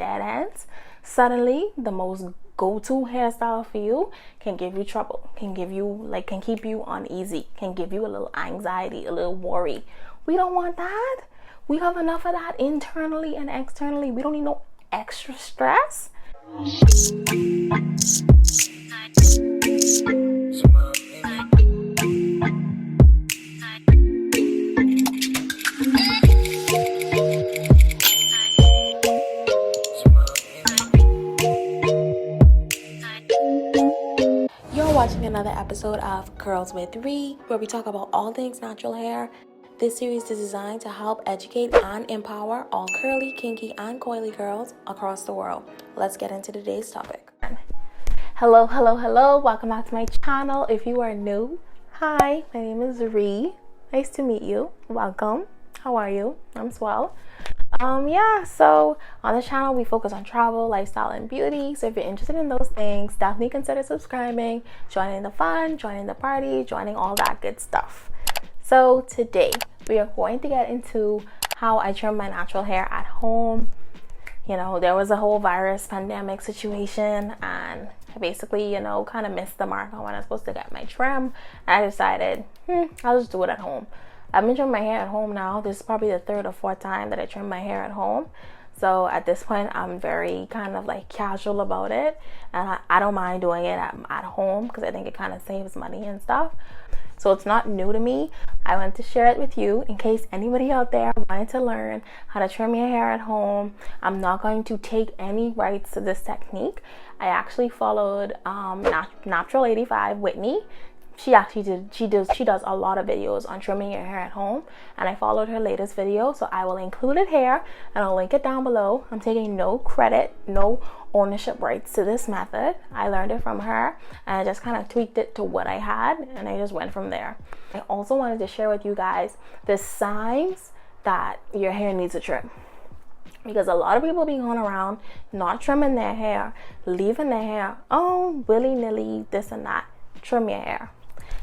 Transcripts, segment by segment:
dead ends, suddenly the most go-to hairstyle for you can give you trouble, can keep you uneasy, can give you a little anxiety, a little worry. We don't want that. We have enough of that internally and externally. We don't need no extra stress. You're watching another episode of Curls with Ree, where we talk about all things natural hair. This series is designed to help educate and empower all curly, kinky, and coily girls across the world. Let's get into today's topic. Hello. Welcome back to my channel. If you are new, hi, my name is Ree. Nice to meet you. Welcome. How are you? I'm swell. So on the channel we focus on travel, lifestyle, and beauty. So if you're interested in those things, definitely consider subscribing, joining the fun, joining the party, joining all that good stuff. So today we are going to get into how I trim my natural hair at home. You know, there was a whole virus pandemic situation, and I basically, kind of missed the mark on when I was supposed to get my trim. And I decided, I'll just do it at home. I've been trimming my hair at home now. This is probably the third or fourth time that I trim my hair at home. So at this point, I'm very kind of like casual about it. And I don't mind doing it at home because I think it kind of saves money and stuff. So it's not new to me. I wanted to share it with you in case anybody out there wanted to learn how to trim your hair at home. I'm not going to take any rights to this technique. I actually followed Natural 85 Whitney. She does a lot of videos on trimming your hair at home, and I followed her latest video, so I will include it here and I'll link it down below. I'm taking no credit, no ownership rights to this method. I learned it from her and I just kind of tweaked it to what I had, and I just went from there. I also wanted to share with you guys the signs that your hair needs a trim, because a lot of people be going around not trimming their hair, leaving their hair willy-nilly, this and that. Trim your hair.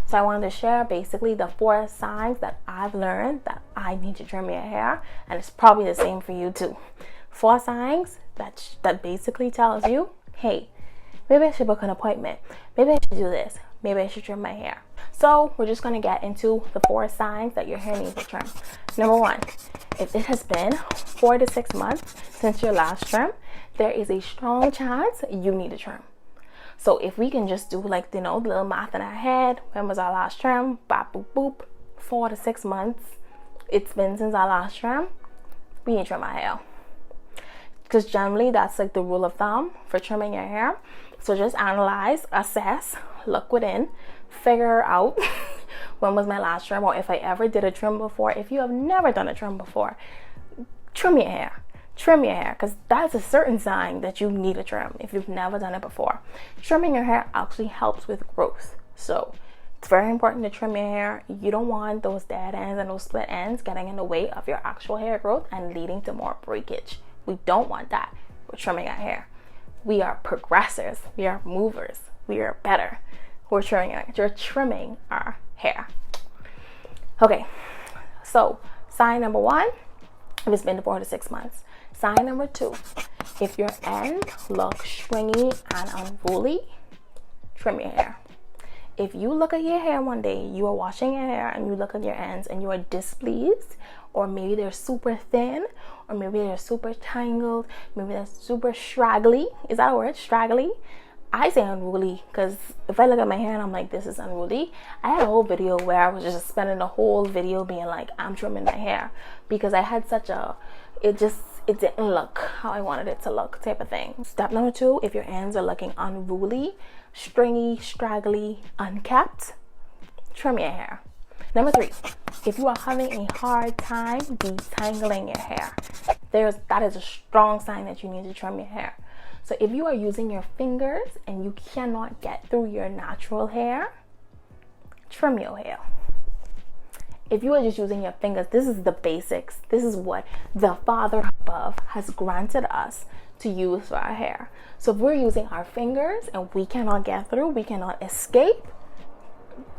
So I wanted to share basically the 4 signs that I've learned that I need to trim your hair, and it's probably the same for you too. 4 signs that basically tells you, hey, maybe I should book an appointment, maybe I should do this, maybe I should trim my hair. So we're just going to get into the 4 signs that your hair needs to trim. Number 1, if it has been 4 to 6 months since your last trim, there is a strong chance you need a trim. So if we can just do the little math in our head, when was our last trim? Bop, boop, boop. 4 to 6 months it's been since our last trim. We need to trim our hair. Because generally that's the rule of thumb for trimming your hair. So just analyze, assess, look within, figure out when was my last trim, or if I ever did a trim before. If you have never done a trim before, trim your hair. Trim your hair, because that's a certain sign that you need a trim if you've never done it before. Trimming your hair actually helps with growth. So it's very important to trim your hair. You don't want those dead ends and those split ends getting in the way of your actual hair growth and leading to more breakage. We don't want that. We're trimming our hair. We are progressors. We are movers. We are better. We're trimming our hair. Okay, so sign number 1, if it's been 4 to 6 months. Sign number 2, if your ends look stringy and unruly, trim your hair. If you look at your hair one day, you are washing your hair and you look at your ends and you are displeased, or maybe they're super thin, or maybe they're super tangled, maybe they're super straggly. Is that a word? Straggly? I say unruly because if I look at my hair and I'm like, this is unruly. I had a whole video where I was just spending the whole video being like, I'm trimming my hair, because I had such a, it didn't look how I wanted it to look type of thing. Step number 2, if your ends are looking unruly, stringy, straggly, unkept, trim your hair. Number 3, if you are having a hard time detangling your hair, that is a strong sign that you need to trim your hair. So if you are using your fingers and you cannot get through your natural hair, trim your hair. If you are just using your fingers, this is the basics. This is what the Father above has granted us to use for our hair. So if we're using our fingers and we cannot get through, we cannot escape,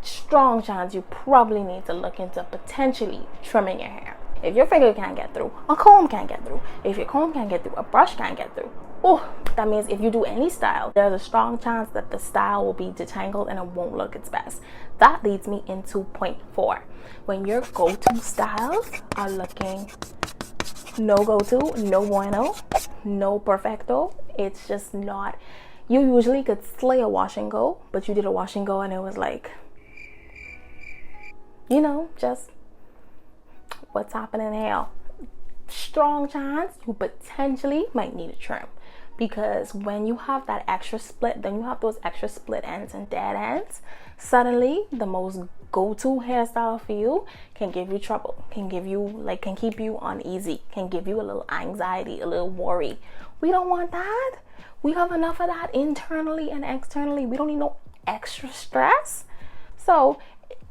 strong chance you probably need to look into potentially trimming your hair. If your finger can't get through, a comb can't get through. If your comb can't get through, a brush can't get through. Oh, that means if you do any style, there's a strong chance that the style will be detangled and it won't look its best. That leads me into point 4. When your go-to styles are looking no go-to, no bueno, no perfecto, it's just not. You usually could slay a wash and go, but you did a wash and go and it was like, you know, just what's happening here. Strong chance you potentially might need a trim, because when you have that extra split, then you have those extra split ends and dead ends, suddenly the most go-to hairstyle for you can give you trouble, can keep you uneasy, can give you a little anxiety, a little worry. We don't want that. We have enough of that internally and externally. We don't need no extra stress. So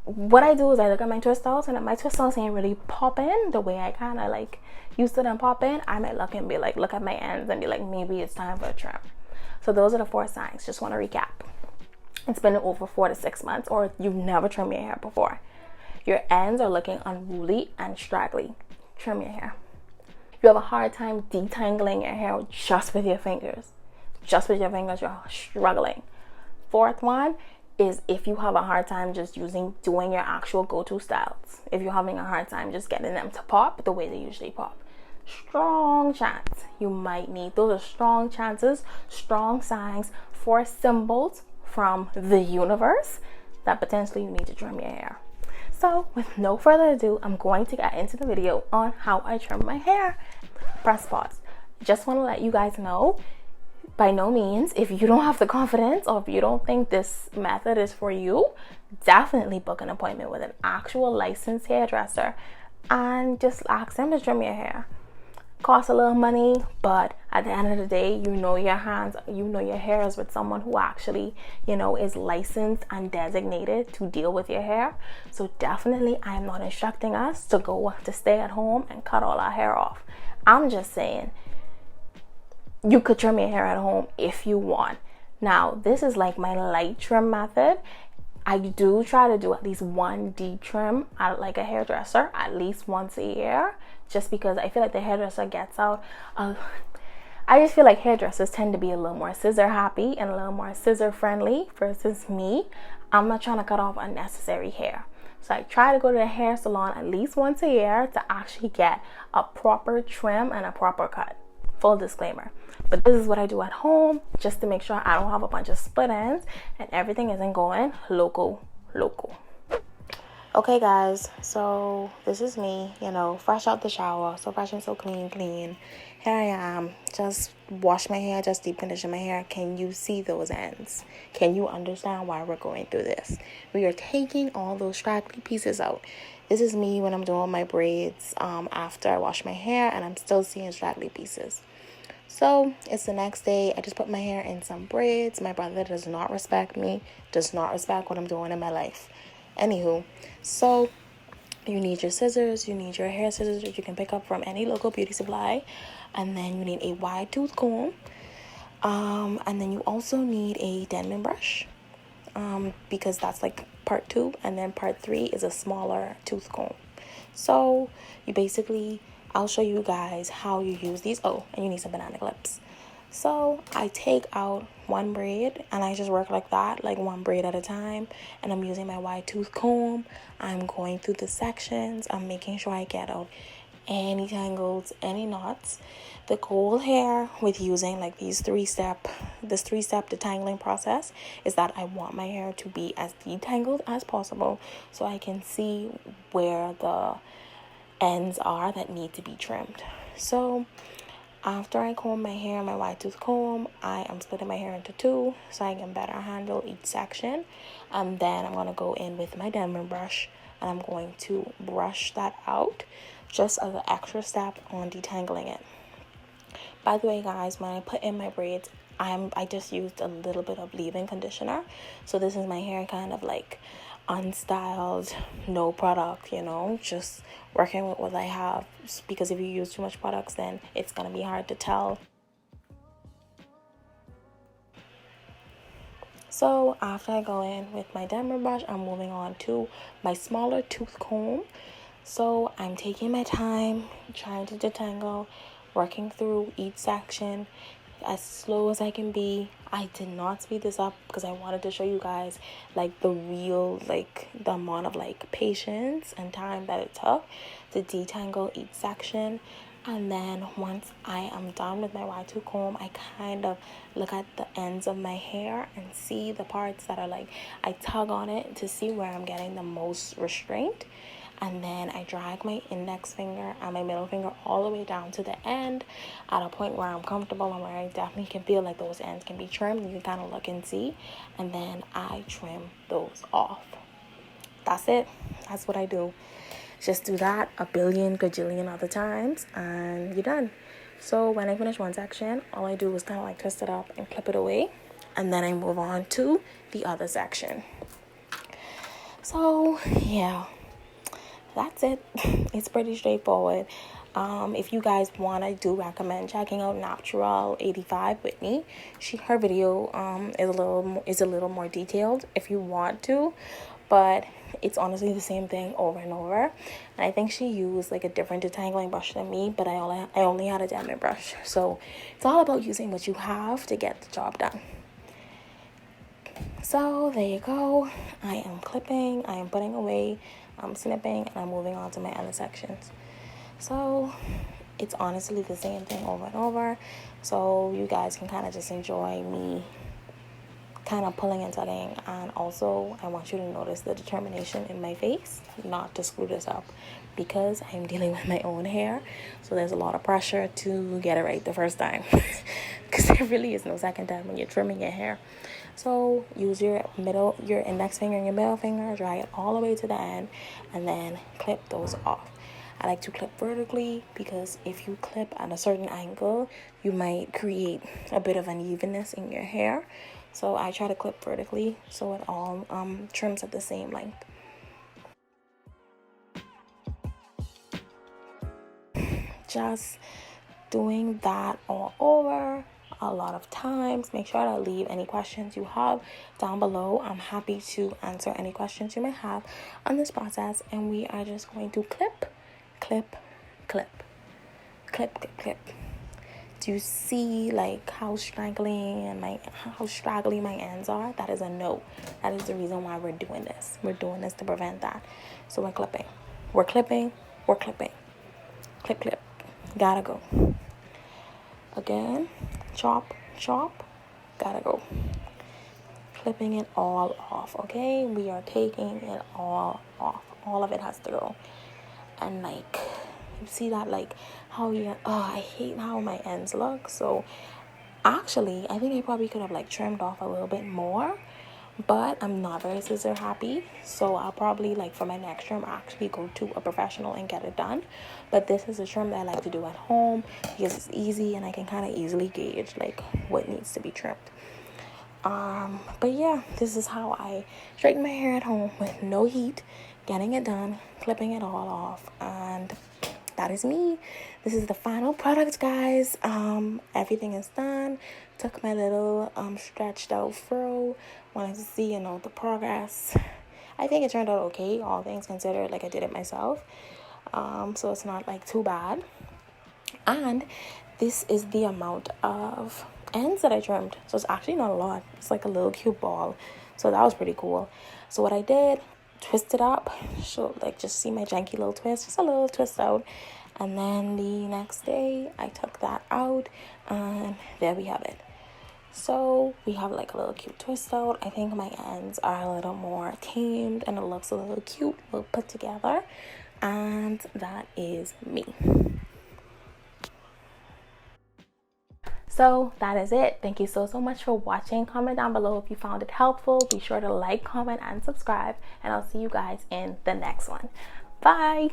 what I do is I look at my twist styles, and if my twist styles ain't really popping the way I kind of like used to them popping, I might look and be like, look at my ends and be like, maybe it's time for a trim. So those are the 4 signs. Just want to recap. It's been over 4 to 6 months, or you've never trimmed your hair before. Your ends are looking unruly and straggly. Trim your hair. You have a hard time detangling your hair just with your fingers. Just with your fingers, you're struggling. 4th one is if you have a hard time just doing your actual go-to styles. If you're having a hard time just getting them to pop the way they usually pop. Strong chance you might need. Those are strong chances, strong signs, 4 symbols from the universe that potentially you need to trim your hair. So with no further ado, I'm going to get into the video on how I trim my hair. Press pause. Just want to let you guys know, by no means, if you don't have the confidence or if you don't think this method is for you, definitely book an appointment with an actual licensed hairdresser and just ask them to trim your hair. Costs a little money, but at the end of the day, you know your hair is with someone who actually, is licensed and designated to deal with your hair. So definitely, I am not instructing us to stay at home and cut all our hair off. I'm just saying, you could trim your hair at home if you want. Now, this is like my light trim method. I do try to do at least 1 deep trim at like a hairdresser at least once a year, just because I feel like the hairdresser gets out. I just feel like hairdressers tend to be a little more scissor happy and a little more scissor friendly versus me. I'm not trying to cut off unnecessary hair. So I try to go to the hair salon at least once a year to actually get a proper trim and a proper cut. Full disclaimer. But this is what I do at home, just to make sure I don't have a bunch of split ends and everything isn't going loco. Okay guys, so this is me, fresh out the shower, so fresh and so clean. Here I am, just wash my hair, just deep condition my hair. Can you see those ends? Can you understand why we're going through this? We are taking all those straggly pieces out. This is me when I'm doing my braids after I wash my hair and I'm still seeing straggly pieces. So it's the next day. I just put my hair in some braids. My brother does not respect me, does not respect what I'm doing in my life. Anywho, so you need your scissors, you need your hair scissors that you can pick up from any local beauty supply, and then you need a wide tooth comb, and then you also need a Denman brush, because that's like part 2, and then part 3 is a smaller tooth comb. So you basically, I'll show you guys how you use these. Oh, and you need some banana clips. So I take out 1 braid and I just work like that, like 1 braid at a time. And I'm using my wide tooth comb. I'm going through the sections. I'm making sure I get out any tangles, any knots. The goal here with using like this 3-step detangling process is that I want my hair to be as detangled as possible so I can see where the ends are that need to be trimmed. So after I comb my hair, my wide tooth comb, I am splitting my hair into 2 so I can better handle each section. And then I'm going to go in with my Denman brush and I'm going to brush that out just as an extra step on detangling it. By the way, guys, when I put in my braids, I just used a little bit of leave-in conditioner. So this is my hair kind of like unstyled, no product, just working with what I have, because if you use too much products, then it's gonna be hard to tell. So after I go in with my Denman brush, I'm moving on to my smaller tooth comb. So I'm taking my time, trying to detangle, working through each section as slow as I can be. I did not speed this up because I wanted to show you guys like the real, like the amount of like patience and time that it took to detangle each section. And then once I am done with my Y2 comb, I kind of look at the ends of my hair and see the parts that are like, I tug on it to see where I'm getting the most restraint. And then I drag my index finger and my middle finger all the way down to the end at a point where I'm comfortable and where I definitely can feel like those ends can be trimmed. You can kind of look and see. And then I trim those off. That's it. That's what I do. Just do that a billion gajillion other times and you're done. So when I finish one section, all I do is kind of like twist it up and clip it away. And then I move on to the other section. So yeah, that's it. It's pretty straightforward. If you guys want, I do recommend checking out Natural 85 Whitney. Her video is a little more detailed if you want to, but it's honestly the same thing over and over. And I think she used like a different detangling brush than me, but I only had a diamond brush. So it's all about using what you have to get the job done. So there you go. I am clipping, I am putting away, I'm snipping, and I'm moving on to my other sections. So it's honestly the same thing over and over. So you guys can kind of just enjoy me kind of pulling and tugging. And also I want you to notice the determination in my face not to screw this up, because I'm dealing with my own hair. So there's a lot of pressure to get it right the first time, because there really is no second time when you're trimming your hair. So use your index finger and your middle finger, drag it all the way to the end, and then clip those off. I like to clip vertically because if you clip at a certain angle, you might create a bit of unevenness in your hair. So I try to clip vertically so it all trims at the same length. Just doing that all over a lot of times. Make sure to leave any questions you have down below. I'm happy to answer any questions you may have on this process. And we are just going to clip, clip, clip, clip, clip, clip. Do you see like how straggly my ends are? That is a no. That is the reason why we're doing this. We're doing this to prevent that. So we're clipping. We're clipping. We're clipping. Clip, clip. Gotta go. Again. Chop, chop. Gotta go. Clipping it all off, okay? We are taking it all off. All of it has to go. And like, you see that, like how I hate how my ends look. So actually I think I probably could have like trimmed off a little bit more, but I'm not very scissor happy, so I'll probably like for my next trim actually go to a professional and get it done. But this is a trim that I like to do at home because it's easy and I can kind of easily gauge like what needs to be trimmed. But yeah, this is how I straighten my hair at home with no heat, getting it done, clipping it all off, and that is me. This is the final product, guys. Everything is done. Took my little stretched out fro. Wanted to see, the progress. I think it turned out okay, all things considered, like I did it myself. So it's not like too bad. And this is the amount of ends that I trimmed. So it's actually not a lot. It's like a little cute ball. So that was pretty cool. So what I did, twist it up. So like just see my janky little twist. Just a little twist out. And then the next day I took that out. And there we have it. So we have like a little cute twist out. I think my ends are a little more tamed and it looks a little cute, a little put together. And that is me. So that is it. Thank you so much for watching. Comment down below if you found it helpful. Be sure to like, comment, and subscribe. And I'll see you guys in the next one. Bye.